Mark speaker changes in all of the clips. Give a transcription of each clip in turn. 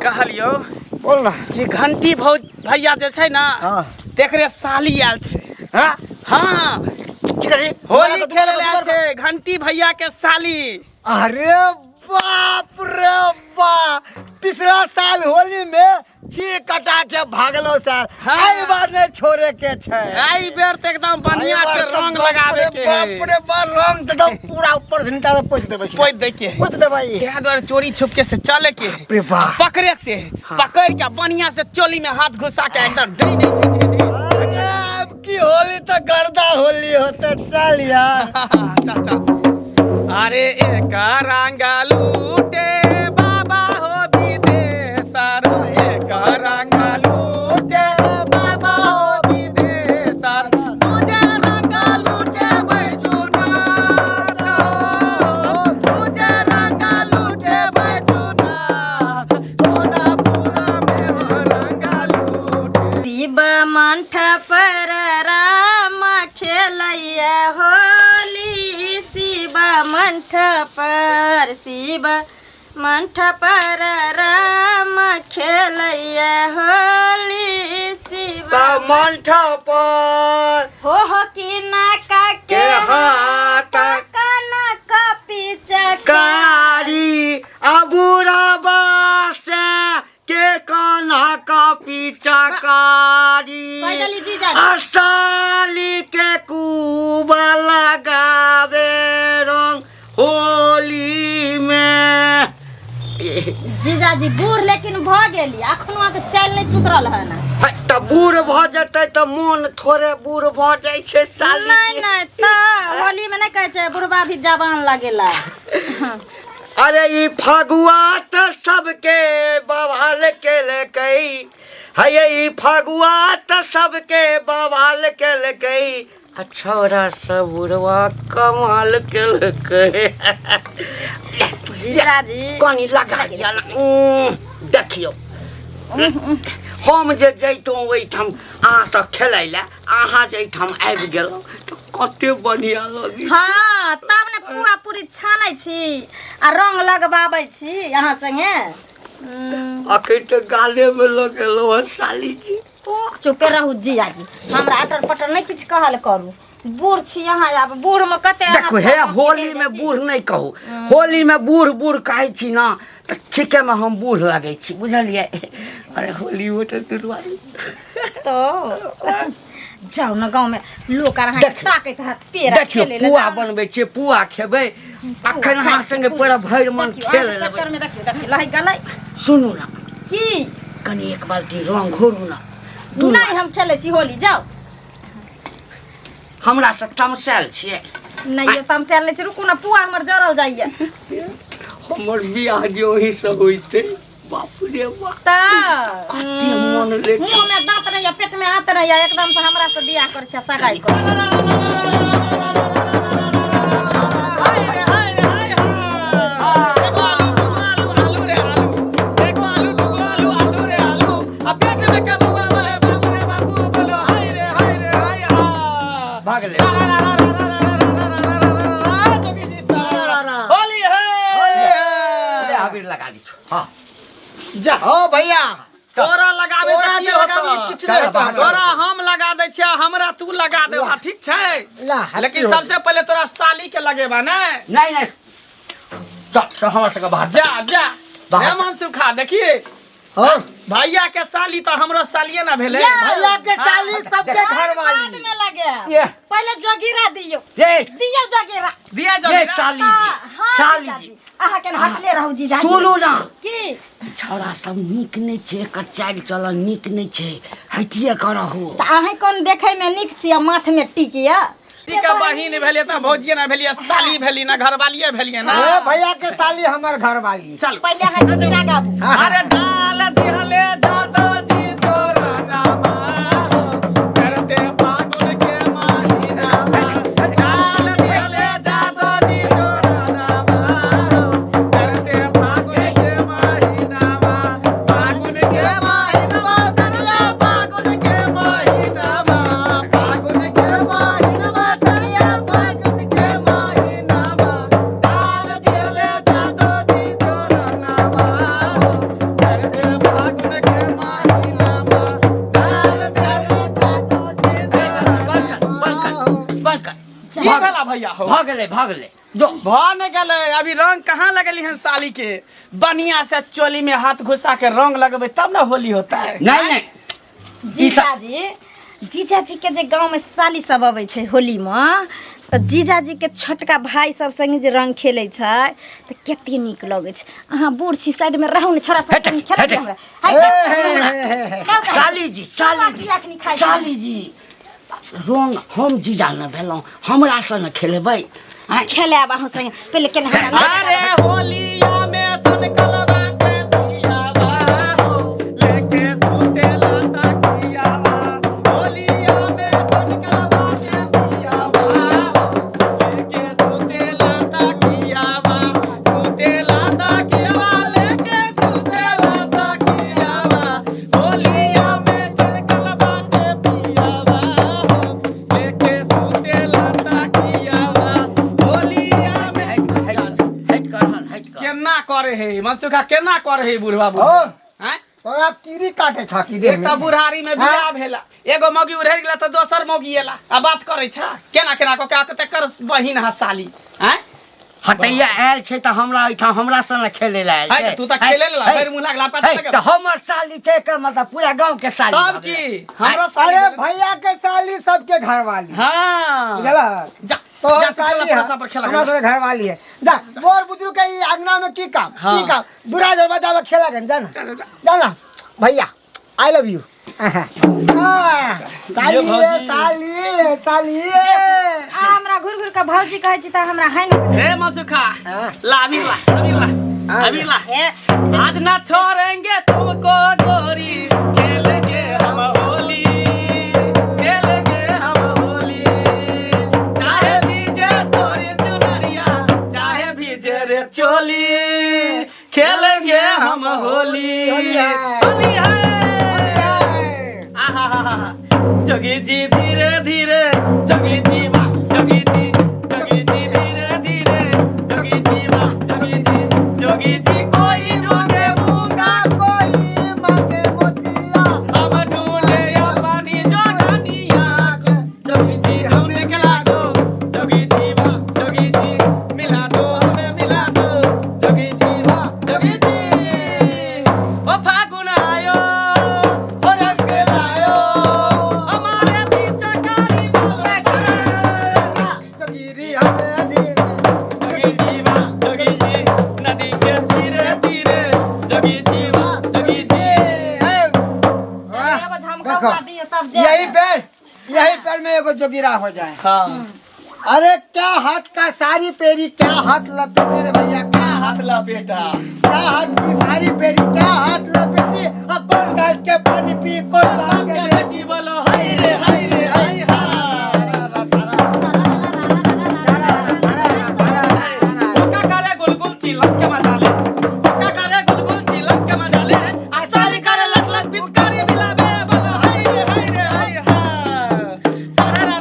Speaker 1: कहलियो
Speaker 2: बोल ना
Speaker 1: कि घंटी भैया जे छै ना देख रे साली आयल छै।
Speaker 2: हाँ
Speaker 1: हाँ होली खेले आयल छै घंटी भैया के साली।
Speaker 2: अरे बाप रे बाप, पिछला साल होली में ची कटा के भागलो सर। आई बार ने छोड़े के छै।
Speaker 1: आई बेर त एकदम बढ़िया से रंग लगावे के।
Speaker 2: बाप रे बाप, रंग एकदम पूरा ऊपर से नीचे तक पोछ देबे छै।
Speaker 1: पोछ दे के
Speaker 2: पोछ देबे।
Speaker 1: के द्वारा चोरी छुपके से चले के।
Speaker 2: रे बाप,
Speaker 1: पकड़े से पकड़ के बढ़िया से चोली में हाथ घुसा के एकदम दे दे।
Speaker 2: अरे अब की होली तो गर्दा होली होते। चल यार
Speaker 1: चल चल। अरे एक रंग लूटे बाबा हो विदेशर, एक रंग लूटे बाबा हो विदेशर, तुझे रंग लूटे बैजुनाथ, तुझे रंग लूटे बैजुनाथ, सोनापुरा में हो रंग लूटे।
Speaker 3: शिव मंठ पर राम खेलैया होली, शिव मंठ पर, शिव मंठ पर राम खेलैया होली, शिव
Speaker 2: मंठ पर
Speaker 3: हो कि नाका के
Speaker 2: हाथ
Speaker 3: कनक पीछे
Speaker 2: कारी अबूरा बासे के कान्हा का पीछा कारी असाली के खूब लगावे रंग होली में।
Speaker 3: जीजाजी बूढ़ लेकिन भ गेली, अखनो के चल नहीं सुधरल है ना।
Speaker 2: त बूढ़ भ जते त मन थोड़े बूढ़ भ जाय छै साली।
Speaker 3: नहीं नहीं त होली में नहीं कहे छै बुढ़वा भी जवान लगेला।
Speaker 2: अरे ई फगुआ त सबके बवाल के ले कई है, ई फगुआ त सबके बवाल के ले कई, छोरा सब बुढ़वा कमाल के ले कई।
Speaker 3: जीजाजी
Speaker 2: कनी लगा दिया ना। देखियो हम जे जैतों ओइठाम अहाँ से खेलै ले, अहाँ जैठाम आबि गेलौं त कते बढ़िया लगी।
Speaker 3: हाँ तब ने पुआ पूरी छानै छी आ रंग लगबाबै छी यहाँ संगे।
Speaker 2: अखन त गाले में लगेलो साली जी।
Speaker 3: चुपे रहू जीजाजी, हमरा अटर पटर नहीं किछ कहल करू। बूढ़ छी यहाँ, आब बूढ़ में कते
Speaker 2: देखो हे होली में बूढ़ नहीं कहू, होली में बूढ़ बूढ़ कहै छी ना त ठीके में हम बूढ़ लागै छी, बुझलिए। अरे होली होते दुर्वारी
Speaker 3: तो जाओ ना गांव में लोग आ ताकत हाथ पेरा
Speaker 2: देखियो पुआ बनबै छी, पुआ खेबै अखन अहाँ संगे पूरा भरि मन खेल लेबै।
Speaker 3: चक्कर में देखियो देखियो लहि गलै।
Speaker 2: सुनू ना
Speaker 3: की
Speaker 2: कनी एक बाल्टी रंग घोरू ना।
Speaker 3: नहीं हम खेले छी होली, जाओ।
Speaker 2: हमरा से तमसाल छियै।
Speaker 3: नहीं ये तमसाल नहीं छी, रुकू ना पुआ हमर जरल जाइए।
Speaker 2: हमर बियाह जे ओही से होइते। बाप रे बाप, कते मन ले
Speaker 3: मुंह में दांत नहीं है, पेट में हाथ नहीं है, एकदम से हमरा से बियाह कर छ सगाई कर।
Speaker 1: जा
Speaker 2: ओ भैया
Speaker 1: चोरा लगावे से की होतो। तोरा हम लगा दे छियै हमरा तू लगा दे ठीक छै लेकिन सबसे पहले तोरा साली के लगेबा
Speaker 2: नहीं तो हमरा से बाहर
Speaker 1: जा मन सुखा देखिए भैया के साली तो हमरो सालिए ना भेले
Speaker 4: भैया के साली सबके घर वाली
Speaker 3: में लगे पहले जगीरा दियो जगीरा
Speaker 2: ये साली जी
Speaker 3: अहाँ के हटले रहू जी जा
Speaker 2: सुनू ना
Speaker 3: की
Speaker 2: छौड़ा सब नीक नहीं छे एकर चाल चलन नीक नहीं छे हटिए करहु
Speaker 3: त अहाँ कोन देखे में नीक छियै माथ में टिकिया
Speaker 1: टीका बहिन भेलिए त भौजिए ना भेलिए साली भेली ना घरवालिए भेलिए ना
Speaker 4: भैया के साली हमर घर वाली
Speaker 1: चल
Speaker 3: पहले अहाँ जगीरा गाबू
Speaker 1: अरे डाल दिहले जादो जी जोरा नामा करते फागुन के महीना डाल दिहले जादो जी जोरा नामा करते फागुन के महीना फागुन के महीना सरिया फागुन के महीना फागुन के महीना सरिया फागुन के महीना डाल दिहले जादो जी जोरा नामा करते फागुन के महीना डाल दिहले जादो जी
Speaker 2: बंद कर
Speaker 1: की भेला भैया हो
Speaker 2: भाग ले जो
Speaker 1: भन गेले अभी रंग कहाँ लगली है साली के बनिया से चोली में हाथ घुसा के रंग लगबे तब ना होली होता है
Speaker 2: नहीं
Speaker 3: जीजाजी के जे गांव में साली सब अबै छै होली में त जीजाजी के छोटका भाई सब संगे जे रंग खेलै छै त कते नीक लगै छै अहाँ बूढ़ छी साइड में रहू ने छोरा सब संगे खेलै हमरा
Speaker 2: साली जी रंग हम जीजा न भेलौं हमरा से न खेलेबै
Speaker 3: खेलाब अहाँ संगे पहले केना हमरा
Speaker 1: अरे होलिया में सन कलवा के पियावा हो लेके सुतेला तकियावा होलिया में सन कलवा के पियावा हो लेके सुतेला तकियावा लेके सुतेला तकियावा होलिया में सन कलवा के पियावा हो लेके सुतेला तकियावा होलिया में केना करे है मनसुखा केना करे है बुढ़वा हैं
Speaker 4: तोरा कीरी काटे छ की देर
Speaker 1: एकटा बुढ़ारी में बियाह भेला एगो मौगी उड़हर गेला त दोसर मौगी एला आ बात करे छ केना को क्या कर बहिन ह साली हैं
Speaker 2: हटैया आयल छै त हमरा एठा हमरा से न खेले ला आयल छै
Speaker 1: तू त खेले ला फेर मुंह लागला पता
Speaker 2: त हमर साली छै के मतलब पूरा गांव के साली
Speaker 1: तब की हमरो साली
Speaker 4: अरे भैया के साली सबके घर वाली
Speaker 1: हां
Speaker 4: बुझला
Speaker 1: जा
Speaker 4: तो साली
Speaker 1: पर खेला
Speaker 4: हमरा घर वाली है जा मोर बुजुर्ग के ई अंगना में की काम दूरा जब बजावा खेला गन जाना भैया आई लव यू साली
Speaker 3: हमरा घुर घुर के भौजी कहै छी त हमरा हाइन
Speaker 1: रे मसुखा ला अभी ला आज ना छोड़ेंगे तुमको गोरी खेलेंगे हम होली चाहे भीजे तोरी चुनरिया चाहे भीजे रे चोली खेलेंगे हम होली है जोगी जी धीरे धीरे जोगी जी धीरे धीरे जोगी जी कोई ढूंढे मूंगा
Speaker 4: कोई मांगे मोतिया
Speaker 1: हम ढूंढे अपनी जोगानिया जोगी जी हमने खिला दो जोगी जी मिला दो हमें मिला दो जोगी जी ओ फागुन आयो ओ रंग लायो हमारे बीच कारी
Speaker 4: गिरी हमें धीरे
Speaker 1: जोगी जी नदी के धीरे धीरे जोगी जी
Speaker 4: देखो यही पैर में एगो जोगिरा हो जाए
Speaker 1: हाँ
Speaker 4: अरे क्या हाथ का सारी पेरी क्या हाथ लपेटे रे भैया क्या
Speaker 1: हाथ लपेटा
Speaker 4: क्या हाथ की सारी पेरी क्या हाथ लपेटी अब कौन गाय के पानी पी कौन बाल के बेटी
Speaker 1: बेटी बोलो हाय रे हाय ओका करे गुलगुल चिलक के मजा ले ओका करे गुलगुल चिलक के मजा ले आसाली करे लट लट पिचकारी मिलाबे बोलो हाय रे हा सारा रा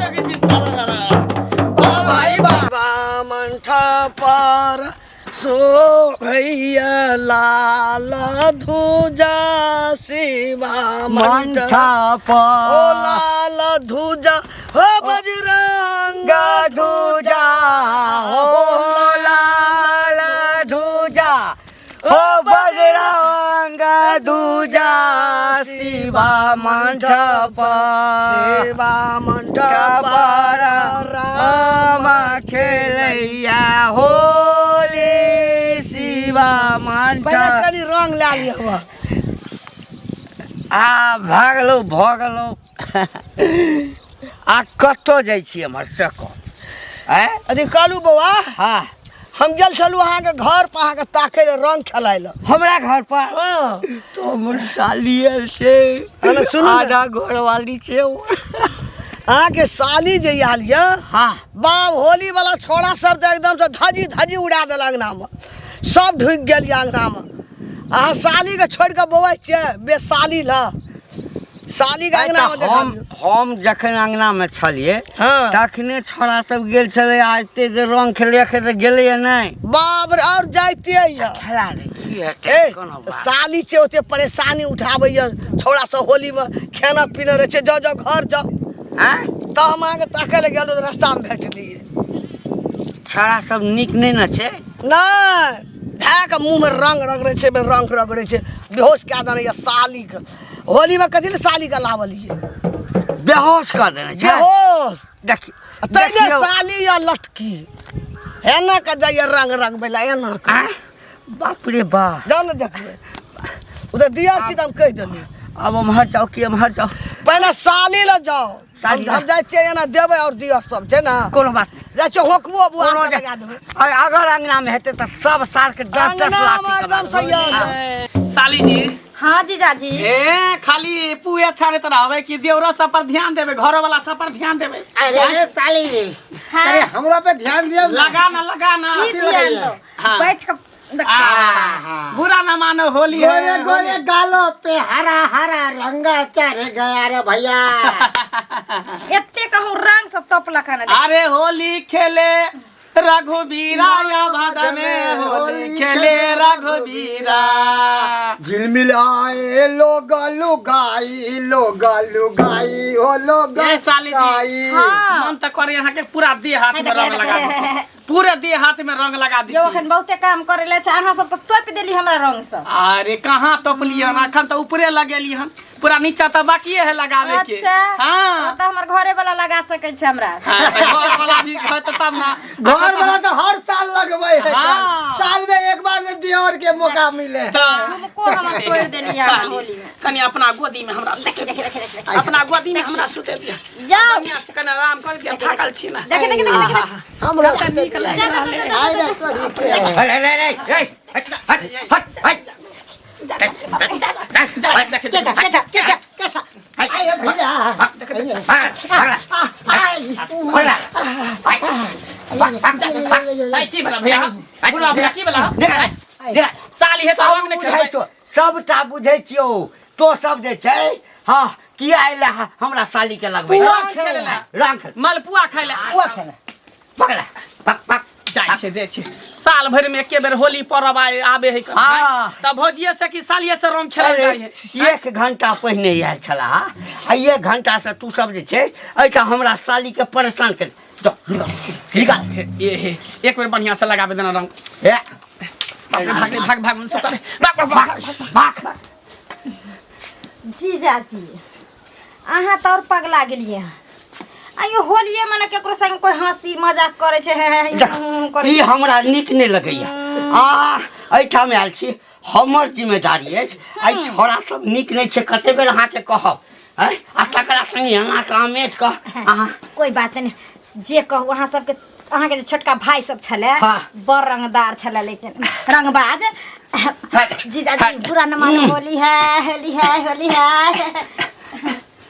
Speaker 1: जगी जी सारा रा ओ भाई बा
Speaker 2: मंठा पर सो भैया लाल धुजा शिवा
Speaker 4: मंठप
Speaker 2: ओ लाल धुजा हो बजरंग
Speaker 4: धुजा हो लाल धुजा हो बजरंग धुजा शिवा मंठप
Speaker 2: शिवा मंठप
Speaker 4: राम खेलैया होली शिवा मंठप
Speaker 2: कनी रंग ला लिया हुआ
Speaker 4: आ भागलो भगलो आ कतो जाइ छी हमर सको
Speaker 2: अरे कालू बउआ
Speaker 4: हाँ
Speaker 2: हम गेल छलू अहाँके घर पर अहाँके ताके ले रंग खेलाय ल
Speaker 4: हमरा घर पर
Speaker 2: हाँ
Speaker 4: तो हमर साली आयल छै
Speaker 2: अरे सुनू ने।
Speaker 4: आधा घर वाली छै
Speaker 2: अहाँके साली जे आयल ये
Speaker 4: हाँ
Speaker 2: बाप होली वाला छोड़ा सब तो एकदम से धजी धजी उड़ा देल अंगना में सब ढुक गेल ये अंगना में अहाँ साली के छोड़ के बौआ छियै बेसाली ल साली के अंगना में
Speaker 4: हम जखन अंगना में छलिए
Speaker 2: हाँ।
Speaker 4: तखने छोड़ा सब गेल छले आते जे रंग खेले के गेले या नहीं
Speaker 2: बाप रे और जाइते ये
Speaker 4: खेला रे की हेतै
Speaker 2: ए,
Speaker 4: कोनो बात
Speaker 2: साली से ओते परेशानी उठाबै ये छोड़ा सब होली में खाना पीना रहे छै जाओ जाओ घर जाओ
Speaker 4: हैं
Speaker 2: तो हम अहाँके ताके ले गेल रास्ता में भेटलिए
Speaker 4: छोड़ा सब नीक नहीं न छै
Speaker 2: नहीं धै के मुंह में रंग रगड़े छै रंग रगड़े छै बेहोश कए देने ये साली के होली में कथी ले साली के लावलिए
Speaker 4: बेहोश कर देने छै
Speaker 2: बेहोश
Speaker 4: देखी
Speaker 2: तैने साली या लटकी एना के जाइए रंग रंगबै ला एना के
Speaker 4: बाप रे बाप
Speaker 2: जाओ न देखबै उधर दिया सीधा हम कह देली
Speaker 4: अब हम हट जाओ कि हम हट जाओ
Speaker 2: पहले साली ल जाओ
Speaker 4: साली
Speaker 2: हम जाय छियै एना देबै और दिया सब छै ना
Speaker 4: कोनो बात
Speaker 2: जाय छियै होकबो बुआ
Speaker 4: कोनो
Speaker 2: के लगा देबै
Speaker 4: अगर अंगना में हेतै त सब साल के 10
Speaker 2: अंगना
Speaker 4: लाख
Speaker 2: में एकदम सही है।
Speaker 1: साली जी
Speaker 3: हाँ जीजाजी
Speaker 1: ए खाली पुए छाड़े तो रहबै कि देवरा सब पर ध्यान देबै घर वाला सब पर ध्यान देबै
Speaker 4: अरे साली
Speaker 3: हाँ।
Speaker 4: अरे हमरा पे ध्यान दियो
Speaker 1: लगा ना
Speaker 3: की ध्यान दो
Speaker 1: हाँ।
Speaker 3: बैठ के
Speaker 1: बुरा ना मानो होली
Speaker 4: गोरे
Speaker 1: है
Speaker 4: गोरे गालों पे हरा हरा रंगा चढ़ गया रे भैया
Speaker 3: एते कहूँ रंग सब तोपला खाना
Speaker 1: अरे होली खेले रघुबीरा या भादा में होली खेले रघुबीरा
Speaker 4: झिलमिलाए लोग लुगाई हो लोग
Speaker 1: ए साली जी
Speaker 3: हाँ।
Speaker 1: मन तो करे यहाँ के पूरा देह हाथ में रंग लगा दी पूरे देह हाथ में रंग लगा दी
Speaker 3: जो अखन बहुते काम करे ले अहाँ सब तो तोप देली हमरा रंग सब
Speaker 1: अरे कहाँ तोपलिए हन अखन तो ऊपरे लगेली हन पूरा नीचा तो बाकी है लगावे के
Speaker 3: अच्छा
Speaker 1: हाँ
Speaker 3: तो हमर घरे वाला लगा सकै छै हमरा
Speaker 1: हाँ, तो घर वाला भी है तो तब ना
Speaker 4: घर वाला तो हर साल लगवे है
Speaker 1: हाँ।
Speaker 4: साल में एक बार में दियोर के मौका मिले
Speaker 3: को हम तोड़ देली यहाँ होली में
Speaker 1: कनी अपना गोदी में हमरा सुते दिया अपना गोदी में हमरा सुते दिया
Speaker 3: जाओ
Speaker 1: बढ़िया से कनी आराम कर दिया थकल छी ना
Speaker 3: देख
Speaker 4: हमरा
Speaker 1: नीक लगे
Speaker 4: आई रे करी के अरे रे हट आई भैया
Speaker 1: आई की भला भैया बुला भैया की भला साली है सब ने खेलै
Speaker 4: सबटा बुझै छियौ तो सब जे छै हाँ किया आइला हमरा साली के लगबै
Speaker 1: रंग खेलै
Speaker 4: रंग
Speaker 1: मलपुआ खाइले
Speaker 4: पुआ खेला पकड़ा पक
Speaker 1: जाय छै साल भर में एके बेर होली पर्व आबे है
Speaker 4: हाँ।
Speaker 1: तब भौजिए से कि सालिए से रंग खेलै जाय है
Speaker 4: 1 घंटा पहिने आयल छला आ 1 घंटा से तू सब जे छै एटा हमरा साली के परेशान कर निकाल
Speaker 1: ये है एक बेर बढ़िया से लगाबे देना रंग
Speaker 4: ए
Speaker 1: भाग मन सुतर भाग
Speaker 3: जीजाजी अहाँ तो और पगला गेलिए आइयो होलिये मने केकरो संग कोई हंसी मजाक करे छै
Speaker 4: ई हमरा नीक नहीं लगैया एठा में आयल छी हमर जिम्मेदारी अछि आई छोरा सब नीक नहीं छै कते बेर अहाँ के कहब आ तकरा संगे अहाँ के आमेट कह अहाँ
Speaker 3: कोई बात नहीं जे कहू अहाँ सबके अहाँ के छोटका भाई सब छले
Speaker 4: हाँ।
Speaker 3: बड़ रंगदार छले लेकिन रंगबाज जीजाजी बुरा न मानो होली है